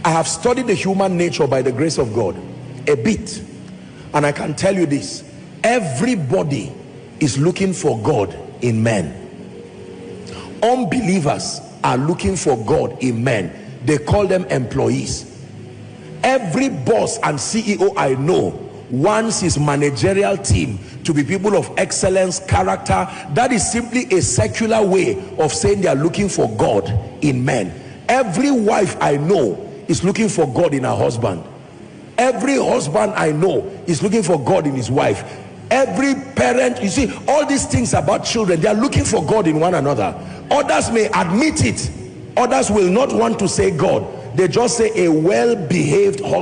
I have studied the human nature by the grace of God a bit, and I can tell you this: everybody is looking for God in men. Unbelievers are looking for God in men. They call them employees. Every boss and CEO I know wants his managerial team to be people of excellence, character. That is simply a secular way of saying they are looking for God in men. Every wife I know is looking for God in her husband. Every husband I know is looking for God in his wife. Every parent, you see, all these things about children, they are looking for God in one another. Others may admit it, others will not want to say God. They just say a well-behaved husband.